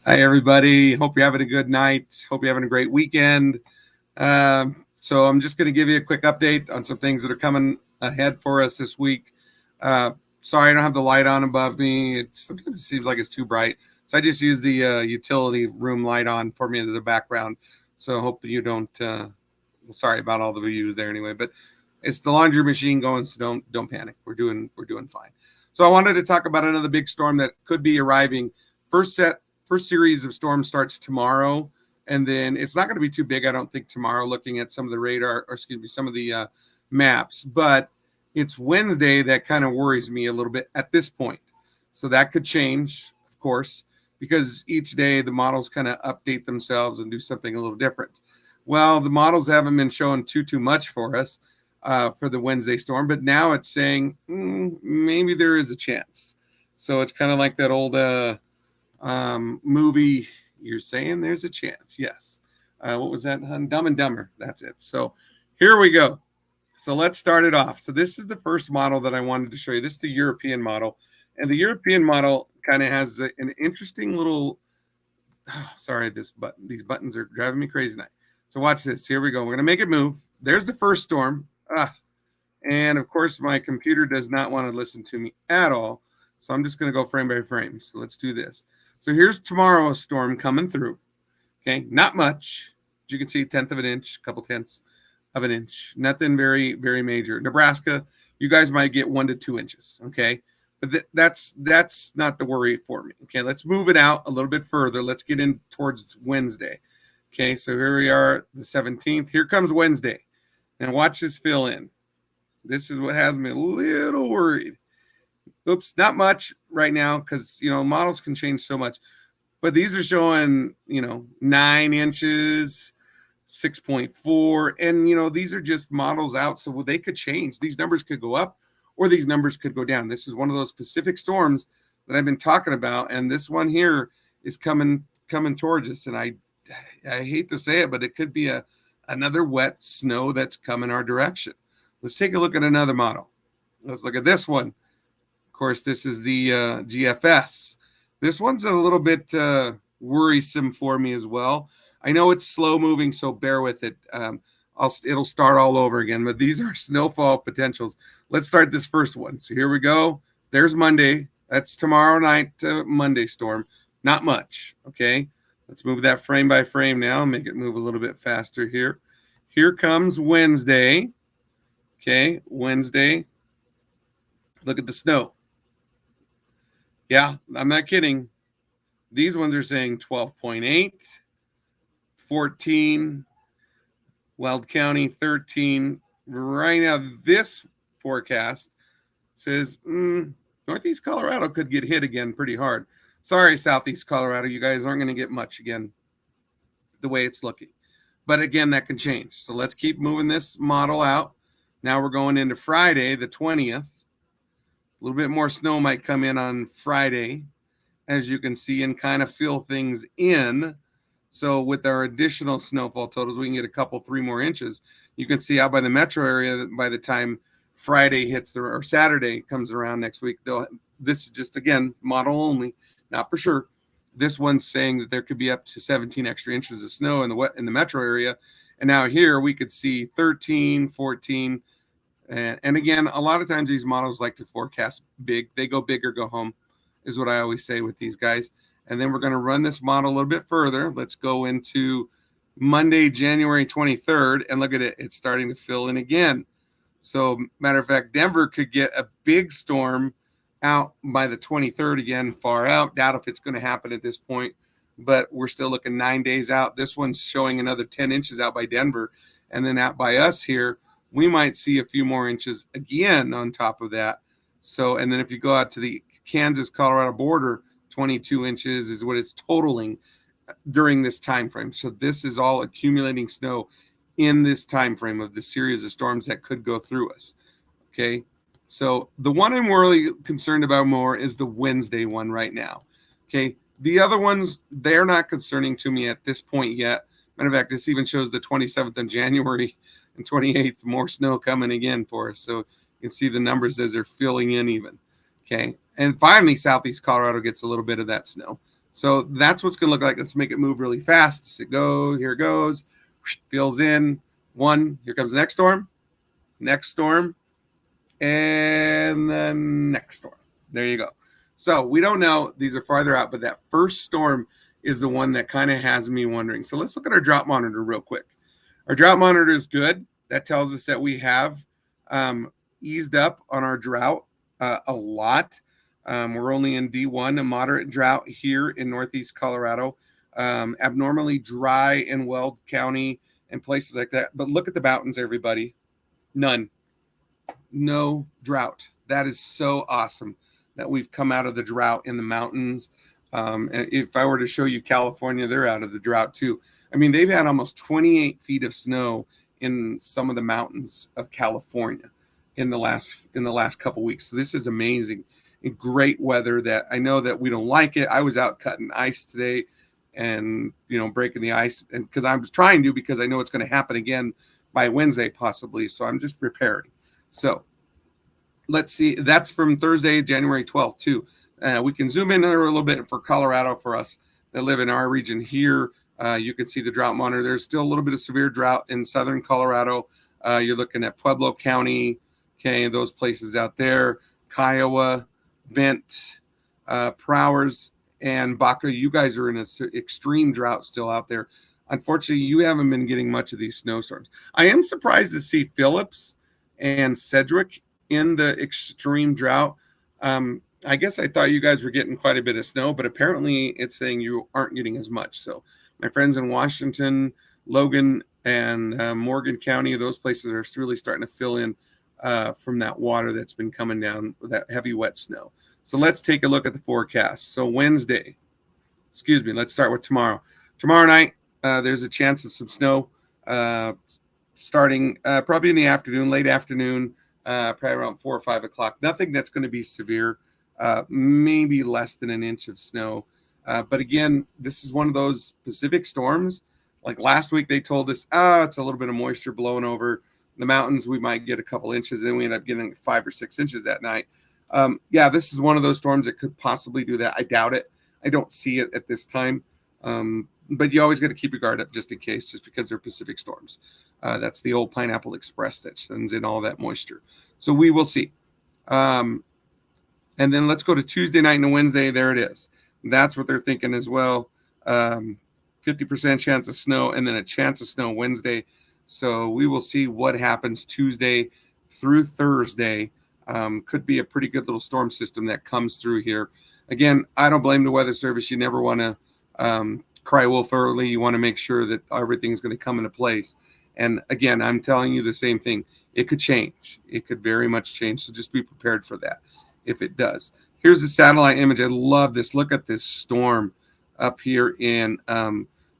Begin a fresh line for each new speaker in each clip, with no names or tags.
Hi, everybody. Hope you're having a good night. Hope you're having a great weekend. So, I'm just going to give you a quick update on some things that are coming ahead for us this week. Uh, Sorry, I don't have the light on above me. Sometimes it seems like it's too bright. So, I just use the utility room light on for me in the background. So, I hope you don't. Sorry about all the views there anyway, but it's the laundry machine going, so don't panic. We're doing fine. So I wanted to talk about another big storm that could be arriving. First series of storms starts tomorrow, and then it's not going to be too big, I don't think, tomorrow. Looking at some of the radar, or excuse me, some of the maps, but it's Wednesday that kind of worries me a little bit at this point. So that could change, of course, because each day the models kind of update themselves and do something a little different. Well, the models haven't been showing too much for us for the Wednesday storm, but now it's saying maybe there is a chance. So it's kind of like that old movie. You're saying there's a chance. Yes. What was that? Dumb and Dumber. That's it. So here we go. So let's start it off. So this is the first model that I wanted to show you. This is the European model. And the European model kind of has an interesting little. Oh, sorry, these buttons are driving me crazy tonight. So watch this. Here we go. We're gonna make it move. There's the first storm. And of course, my computer does not want to listen to me at all. So I'm just going to go frame by frame. So let's do this. So here's tomorrow's storm coming through. Okay, not much. As you can see, 1/10 of an inch, a couple tenths of an inch. Nothing very major. Nebraska, you guys might get 1 to 2 inches. Okay, but that's not the worry for me. Okay, let's move it out a little bit further. Let's get in towards Wednesday. Okay, so here we are, the 17th. Here comes Wednesday. And watch this fill in. This is what has me a little worried. Oops, not much right now because models can change so much. But these are showing 9 inches, 6.4, and these are just models out, so they could change. These numbers could go up, or these numbers could go down. This is one of those Pacific storms that I've been talking about, and this one here is coming towards us. And I hate to say it, but it could be another wet snow that's coming our direction. Let's take a look at another model. Let's look at this one. Of course, this is the GFS. This one's a little bit worrisome for me as well. I know it's slow moving, so bear with it. It'll start all over again, but these are snowfall potentials. Let's start this first one. So here we go. There's Monday. That's tomorrow night, Monday storm. Not much, okay? Let's move that frame by frame now, make it move a little bit faster here. Here comes Wednesday. Okay, Wednesday. Look at the snow. Yeah, I'm not kidding. These ones are saying 12.8, 14, Weld County 13. Right now, this forecast says Northeast Colorado could get hit again pretty hard. Sorry, Southeast Colorado, you guys aren't going to get much again the way it's looking. But again, that can change. So let's keep moving this model out. Now we're going into Friday, the 20th. A little bit more snow might come in on Friday, as you can see, and kind of fill things in. So with our additional snowfall totals, we can get a couple, 3 more inches. You can see out by the metro area, by the time Friday hits or Saturday comes around next week, this is just, again, model only, not for sure. This one's saying that there could be up to 17 extra inches of snow in the metro area. And now here we could see 13, 14. And again, a lot of times these models like to forecast big. They go big or go home, is what I always say with these guys. And then we're going to run this model a little bit further. Let's go into Monday, January 23rd, and look at it. It's starting to fill in again. So, matter of fact, Denver could get a big storm out by the 23rd again, far out. Doubt if it's going to happen at this point, but we're still looking 9 days out. This one's showing another 10 inches out by Denver. And then out by us here, we might see a few more inches again on top of that. So, and then if you go out to the Kansas-Colorado border, 22 inches is what it's totaling during this time frame. So this is all accumulating snow in this time frame of the series of storms that could go through us. Okay, so the one I'm really concerned about more is the Wednesday one right now. Okay, the other ones, they're not concerning to me at this point yet. Matter of fact, this even shows the 27th of January and 28th, more snow coming again for us. So you can see the numbers as they're filling in even. Okay, and finally, Southeast Colorado gets a little bit of that snow. So that's what's going to look like. Let's make it move really fast. Let's go. Here it goes. Fills in. One. Here comes the next storm. Next storm. And the next storm. There you go. So we don't know. These are farther out, but that first storm is the one that kind of has me wondering. So let's look at our drought monitor real quick. Our drought monitor is good. That tells us that we have eased up on our drought a lot. We're only in D1, a moderate drought here in Northeast Colorado. Abnormally dry in Weld County and places like that. But look at the mountains, everybody. None. No drought. That is so awesome that we've come out of the drought in the mountains. And if I were to show you California, they're out of the drought too. I mean, they've had almost 28 feet of snow in some of the mountains of California in the last couple weeks. So this is amazing and great weather that I know that we don't like it. I was out cutting ice today and, breaking the ice, and because I was trying to, because I know it's going to happen again by Wednesday possibly. So I'm just preparing. So let's see. That's from Thursday, January 12th too. We can zoom in there a little bit for Colorado for us that live in our region here. You can see the drought monitor. There's still a little bit of severe drought in southern Colorado. You're looking at Pueblo County, okay, those places out there, Kiowa, Bent, Prowers, and Baca. You guys are in an extreme drought still out there. Unfortunately, you haven't been getting much of these snowstorms. I am surprised to see Phillips and Sedgwick in the extreme drought. I guess I thought you guys were getting quite a bit of snow, but apparently it's saying you aren't getting as much. So my friends in Washington, Logan, and Morgan County, those places are really starting to fill in from that water that's been coming down with that heavy wet snow. So let's take a look at the forecast. So let's start with tomorrow. Tomorrow night, there's a chance of some snow starting probably in the afternoon, late afternoon, probably around 4 or 5 o'clock. Nothing that's going to be severe. Maybe less than an inch of snow. But again, this is one of those Pacific storms. Like last week, they told us, it's a little bit of moisture blowing over the mountains. We might get a couple inches. And then we end up getting 5 or 6 inches that night. This is one of those storms that could possibly do that. I doubt it. I don't see it at this time. But you always got to keep your guard up just in case, just because they're Pacific storms. That's the old Pineapple Express that sends in all that moisture. So we will see. And then let's go to Tuesday night and Wednesday. There it is. That's what they're thinking as well. 50% chance of snow, and then a chance of snow Wednesday. So we will see what happens Tuesday through Thursday. Could be a pretty good little storm system that comes through here. Again, I don't blame the Weather Service. You never want to cry wolf early. You want to make sure that everything's going to come into place. And again, I'm telling you the same thing. It could change. It could very much change. So just be prepared for that if it does. Here's a satellite image. I love this. Look at this storm up here in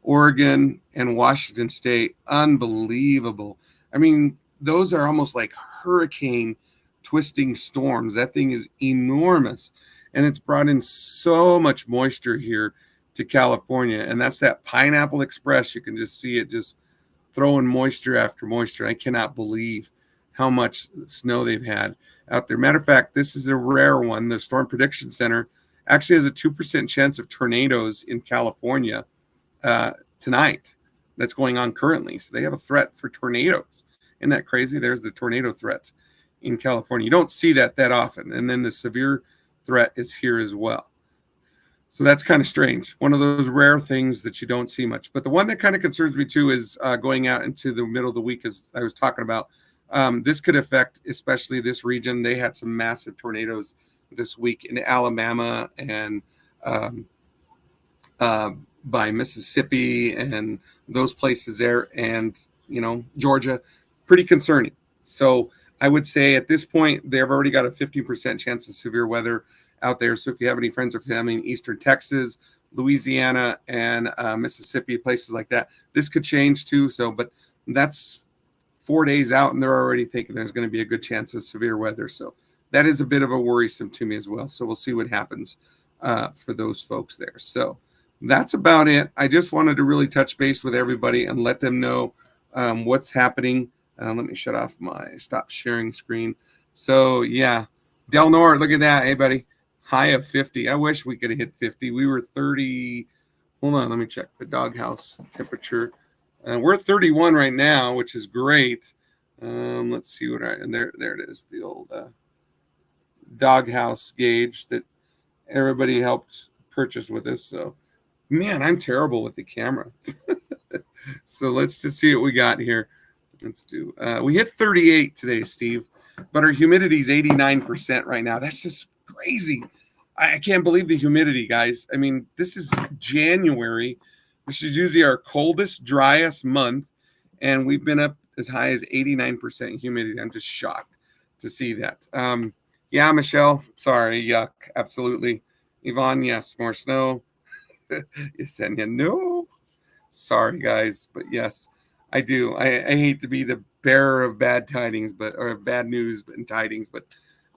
Oregon and Washington State. Unbelievable. I mean, those are almost like hurricane twisting storms. That thing is enormous. And it's brought in so much moisture here to California. And that's that Pineapple Express. You can just see it just throwing moisture after moisture. I cannot believe how much snow they've had out there. Matter of fact, this is a rare one. The Storm Prediction Center actually has a 2% chance of tornadoes in California tonight. That's going on currently. So they have a threat for tornadoes. Isn't that crazy? There's the tornado threat in California. You don't see that often. And then the severe threat is here as well. So that's kind of strange. One of those rare things that you don't see much. But the one that kind of concerns me too is going out into the middle of the week, as I was talking about. This could affect especially this region. They had some massive tornadoes this week in Alabama and by Mississippi and those places there, and Georgia. Pretty concerning. So I would say at this point they've already got a 50% chance of severe weather out there. So if you have any friends or family in eastern Texas, Louisiana, and Mississippi, places like that, this could change too. So, but that's 4 days out, and they're already thinking there's going to be a good chance of severe weather. So that is a bit of a worrisome to me as well. So we'll see what happens for those folks there. So that's about it. I just wanted to really touch base with everybody and let them know what's happening. Let me shut off my stop sharing screen. So yeah, Del Nor, look at that. Hey, buddy. high of 50. I wish we could have hit 50. We were 30. Hold on, let me check the doghouse temperature. We're 31 right now, which is great. Let's see what and there it is, the old doghouse gauge that everybody helped purchase with us. So, man, I'm terrible with the camera. So let's just see what we got here. Let's do. We hit 38 today, Steve, but our humidity is 89% right now. That's just crazy. I can't believe the humidity, guys. I mean, this is January, which is usually our coldest, driest month, and we've been up as high as 89% humidity. I'm just shocked to see that. Yeah, Michelle, sorry, yuck, absolutely. Yvonne, yes, more snow. Yesenia, no. Sorry, guys, but yes, I do. I hate to be the bearer of bad tidings, or bad news and tidings, but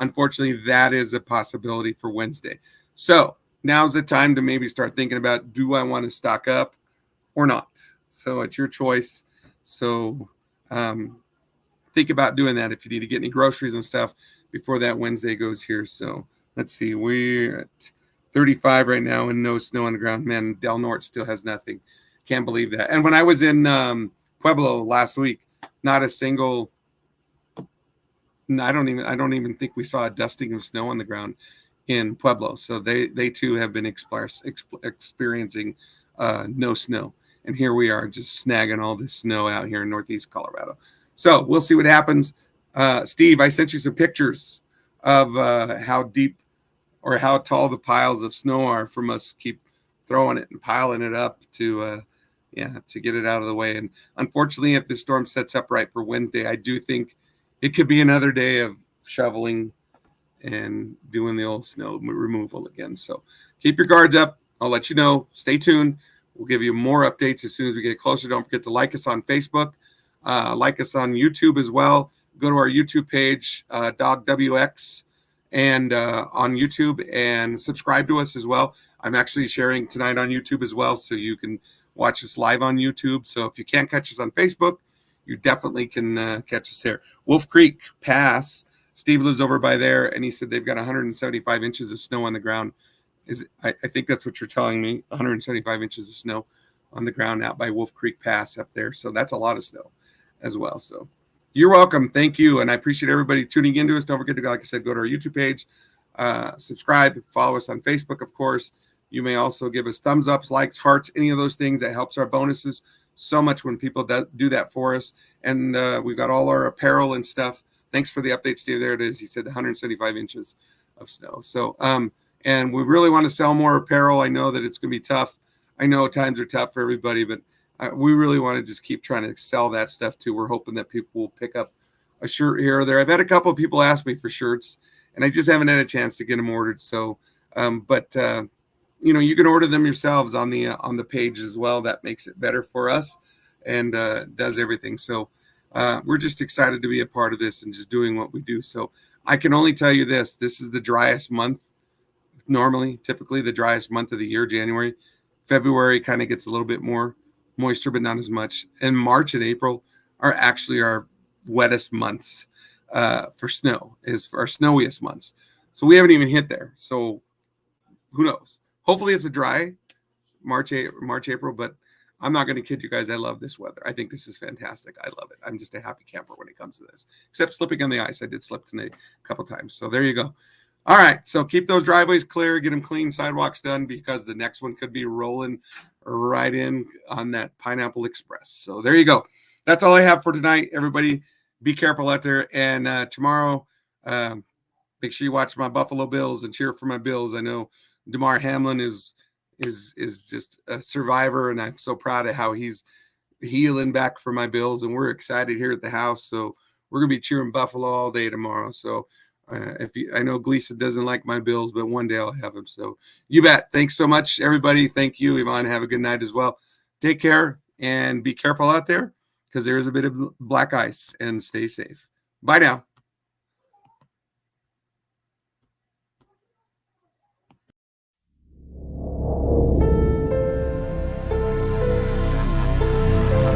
unfortunately, that is a possibility for Wednesday. So now's the time to maybe start thinking about, do I want to stock up or not? So it's your choice. So think about doing that if you need to get any groceries and stuff before that Wednesday goes here. So let's see, we're at 35 right now and no snow on the ground. Man, Del Norte still has nothing. Can't believe that. And when I was in Pueblo last week, not a single. I don't even think we saw a dusting of snow on the ground in Pueblo. So they too have been experiencing no snow. And here we are just snagging all this snow out here in Northeast Colorado. So we'll see what happens. Steve, I sent you some pictures of how deep or how tall the piles of snow are from us keep throwing it and piling it up to get it out of the way. And unfortunately, if the storm sets up right for Wednesday, I do think it could be another day of shoveling and doing the old snow removal again. So keep your guards up. I'll let you know. Stay tuned. We'll give you more updates as soon as we get closer. Don't forget to like us on Facebook. Like us on YouTube as well. Go to our YouTube page, DogWX, and on YouTube, and subscribe to us as well. I'm actually sharing tonight on YouTube as well, so you can watch us live on YouTube. So if you can't catch us on Facebook, you definitely can catch us there. Wolf Creek Pass. Steve lives over by there, and he said they've got 175 inches of snow on the ground. I think that's what you're telling me, 175 inches of snow on the ground out by Wolf Creek Pass up there. So that's a lot of snow as well. So you're welcome. Thank you. And I appreciate everybody tuning into us. Don't forget to, like I said, go to our YouTube page, subscribe, follow us on Facebook, of course. You may also give us thumbs ups, likes, hearts, any of those things. That helps our bonuses so much when people do that for us. And we've got all our apparel and stuff. Thanks for the update, Steve. There it is. He said 175 inches of snow. So, and we really want to sell more apparel. I know that it's going to be tough. I know times are tough for everybody, but we really want to just keep trying to sell that stuff too. We're hoping that people will pick up a shirt here or there. I've had a couple of people ask me for shirts, and I just haven't had a chance to get them ordered. So, you can order them yourselves on the page as well. That makes it better for us and does everything. So we're just excited to be a part of this and just doing what we do. So I can only tell you this is the driest month. Typically the driest month of the year, January. February kind of gets a little bit more moisture, but not as much. And March and April are actually our wettest months for snow, is our snowiest months. So we haven't even hit there. So who knows? Hopefully it's a dry March, April, but I'm not going to kid you guys. I love this weather. I think this is fantastic. I love it. I'm just a happy camper when it comes to this, except slipping on the ice. I did slip tonight a couple times. So there you go. All right. So keep those driveways clear, get them clean, sidewalks done, because the next one could be rolling right in on that Pineapple Express. So there you go. That's all I have for tonight. Everybody be careful out there. And tomorrow, make sure you watch my Buffalo Bills and cheer for my Bills. I know Damar Hamlin is just a survivor, and I'm so proud of how he's healing back for my Bills, and we're excited here at the house. So we're gonna be cheering Buffalo all day tomorrow. So I know Gleason doesn't like my Bills, but one day I'll have him. So you bet. Thanks so much, everybody. Thank you, Yvonne. Have a good night as well. Take care and be careful out there, because there is a bit of black ice, and stay safe. Bye now.